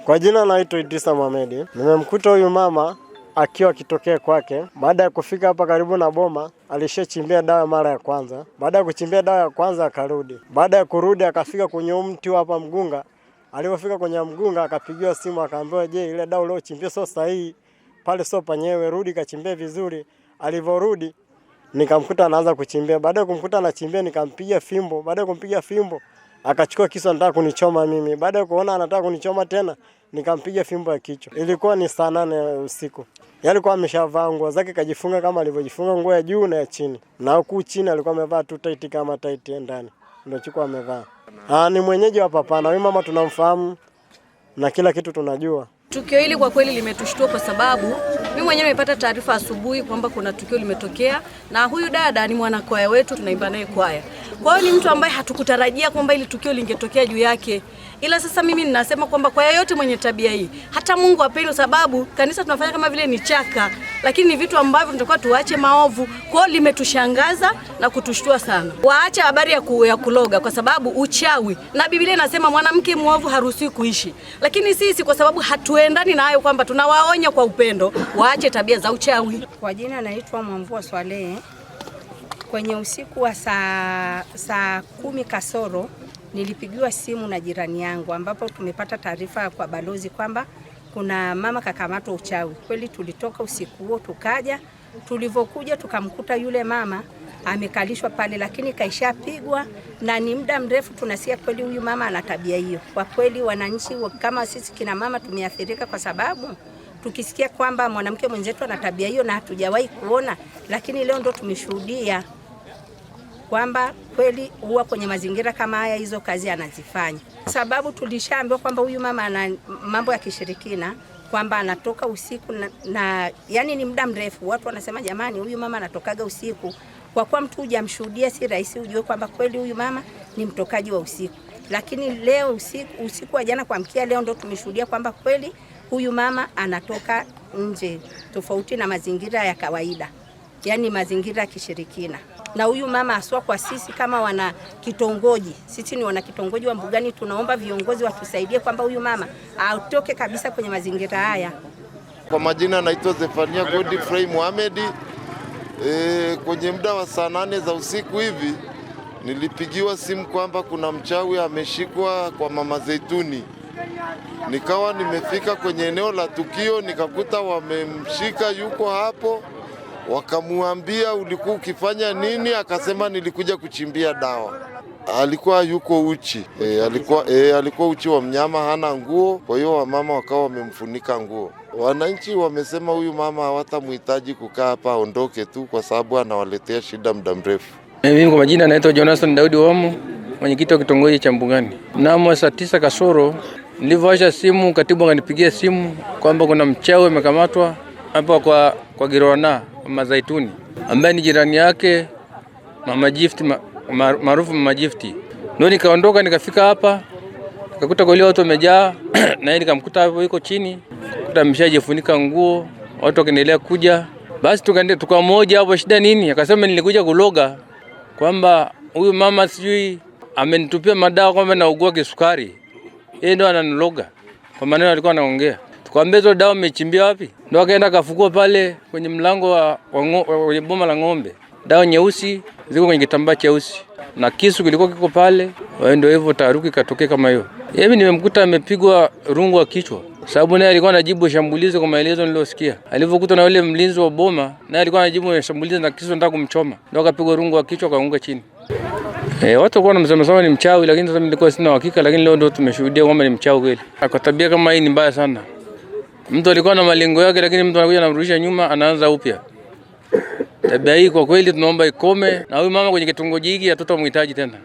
Kwa jina naitwa Idrisa Mohamed. Nimemkuta huyu mama akiwa akitokea kwake. Baada ya kufika hapa karibu na boma, alishachimbia dawa mara ya kwanza. Baada ya kuchimbia dawa ya kwanza akarudi. Baada ya kurudi akafika kwenye mti hapa mgunga. Alipofika kwenye mgunga akapigiwa simu akaambiwa, "Je, ile dawa uliochimbia sio sahihi. Pale sio panyewe, rudi kachimbie vizuri." Alivyorudi nikamkuta anaanza kuchimbia. Baada ya kumkuta anachimbia nikampiga fimbo. Baada ya kumpiga fimbo akachukua kisu anataka kunichoma mimi. Baada ya kuona anataka kunichoma tena nikampiga fimbo ya kichwa. Ilikuwa ni saa 8 usiku. Yeye alikuwa ameshavaa nguo zake kajifunga kama alivyojifunga nguo ya juu na ya chini. Na huku chini alikuwa amevaa tu tight kama tight ndani. Ndio chukua amevaa. Ni mwenyeji wa Papana. Huyu mama tunamfahamu na kila kitu tunajua. Tukio hili kwa kweli limetushtua kwa sababu mimi mwenyewe nimepata taarifa asubuhi kwamba kuna tukio limetokea, na huyu dada ni mwanakwaya wetu, tunaimba naye kwaya. Kwa hiyo ni mtu ambaye hatukutarajia kwamba ili tukio lingetokea juu yake. Ila sasa mimi ninasema kwamba kwa yeyote mwenye tabia hii, hata Mungu hapendi, sababu kanisa tunafanya kama vile ni chaka, lakini ni vitu ambavyo tunatakiwa tuache maovu. Kwa hiyo limetushangaza na kutushtua sana. Waache habari ya kuloga kwa sababu uchawi. Na Biblia inasema mwanamke muovu haruhusiwi kuishi. Lakini sisi kwa sababu hatuendani na hayo, kwamba tunawaonya kwa upendo, waache tabia za uchawi. Kwa jina naitwa Mwamvua Swalehe. Kwenye usiku wa saa 10 kasoro nilipigiwa simu na jirani yangu, ambapo tumepata taarifa kwa balozi kwamba kuna mama kakamatwa uchawi. Kweli tulitoka usiku huo tukaja, tulivyokuja tukamkuta yule mama amekalishwa pale, lakini kaishapigwa na ni muda mrefu. Tunasikia kweli huyu mama ana tabia hiyo. Kwa kweli wananchi kama sisi kina mama tumeathirika, kwa sababu tukisikia kwamba mwanamke mwenzetu ana tabia hiyo na hatujawahi kuona, lakini leo ndo tumeshuhudia kwamba kweli huwa kwenye mazingira kama haya hizo kazi anazifanya. Sababu tulishaambiwa kwamba huyu mama ana mambo ya kishirikina, kwamba anatoka usiku na yani ni muda mrefu. Watu wanasema jamani, huyu mama anatokaga usiku. Kwa kuwa mtu hujamshuhudia si rahisi ujue kwamba kweli huyu mama ni mtokaji wa usiku. Lakini leo usiku wa jana kuamkia leo ndo tumeshuhudia kwamba kweli huyu mama anatoka nje, tofauti na mazingira ya kawaida, yani mazingira ya kishirikina. Na huyu mama aswa kwa sisi kama wana kitongoji, sisi ni wana kitongoji wa Mbugani, tunaomba viongozi watusaidie kwamba huyu mama atoke kabisa kwenye mazingira haya. Kwa majina naitwa Zefania Godfrey Mohamed. Kwenye muda wa saa 8 za usiku hivi nilipigiwa simu kwamba kuna mchawi ameshikwa kwa Mama Zeituni. Nikawa nimefika kwenye eneo la tukio nikakuta wamemshika, yuko hapo. Wakamuambia ulikuwa ukifanya nini? Akasema nilikuja kuchimbia dawa. Alikuwa yuko uchi. Alikuwa uchi wa mnyama, hana nguo. Kwa hiyo wamama wakawa wamemfunika nguo. Wananchi wamesema huyu mama hawatamhitaji kukaa hapa, aondoke tu kwa sababu anawaletea shida muda mrefu. Mimi kwa majina naitwa Jonathan Daudi Omo, mwenyekiti wa kitongoji cha Mbugani. Mnamo saa 9 kasoro nilivyoacha simu, katibu akanipigia simu kwamba kuna mchawi amekamatwa hapa kwa Girona Mama Zaituni, ambaye ni jirani yake Mama Gift, maarufu Mama Gift. Ndio nikaondoka nikafika hapa, nikakuta kwa ile watu wamejaa na yeye nikamkuta hapo yuko chini, kuta ameshajifunika nguo, watu wakaendelea kuja. Basi tukaenda mmoja hapo, shida nini? Akasema nilikuja kuloga kwamba huyu mama sijui amenitupia madawa kwamba naugua kisukari. Yeye ndo ananiloga. Kwa maneno alikuwa anaongea. Tukamwambia hizo dawa umechimbia wapi? Ndo akaenda kafukua pale kwenye mlango wa boma la ng'ombe. Dawa nyeusi ziko kwenye kitambaa cheusi na kisu kilikuwa kiko pale. Ndio hivyo taharuki katokea kama hiyo. Yeye nimemkuta amepigwa rungu wa kichwa. Sababu naye alikuwa anajibu shambulizi kwa maelezo niliyosikia. Alivyokuta na yule mlinzi wa boma, naye alikuwa anajibu shambulizi na kisu nataka kumchoma. Ndio akapigwa rungu wa kichwa kaanguka chini. Watu walikuwa wanasema ni mchawi, lakini sasa nilikuwa sina uhakika, lakini leo ndio tumeshuhudia kwamba ni mchawi kweli. Kwa tabia kama hii ni mbaya sana. Mtu alikuwa na malengo yake, lakini mtu anakuja anamrudisha nyuma, anaanza upya. Tabia hii kwa kweli tunaomba ikome, na huyu mama kwenye kitongoji hiki hatutamhitaji tena.